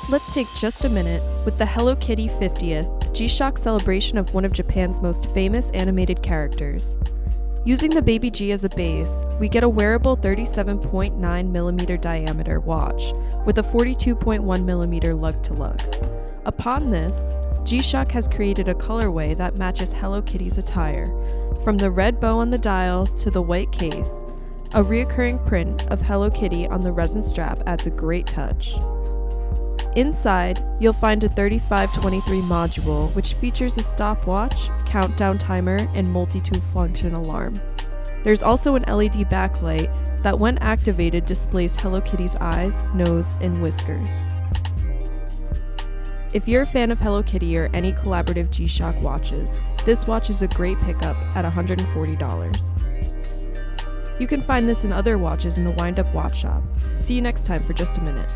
Let's take just a minute with the Hello Kitty 50th G-Shock celebration of one of Japan's most famous animated characters. Using the Baby G as a base, we get a wearable 37.9mm diameter watch with a 42.1mm lug-to-lug. Upon this, G-Shock has created a colorway that matches Hello Kitty's attire, from the red bow on the dial to the white case. A reoccurring print of Hello Kitty on the resin strap adds a great touch. Inside, you'll find a 3523 module, which features a stopwatch, countdown timer, and multi-tool function alarm. There's also an LED backlight that, when activated, displays Hello Kitty's eyes, nose, and whiskers. If you're a fan of Hello Kitty or any collaborative G-Shock watches, this watch is a great pickup at $140. You can find this and other watches in the Windup watch shop. See you next time for Just a Minute.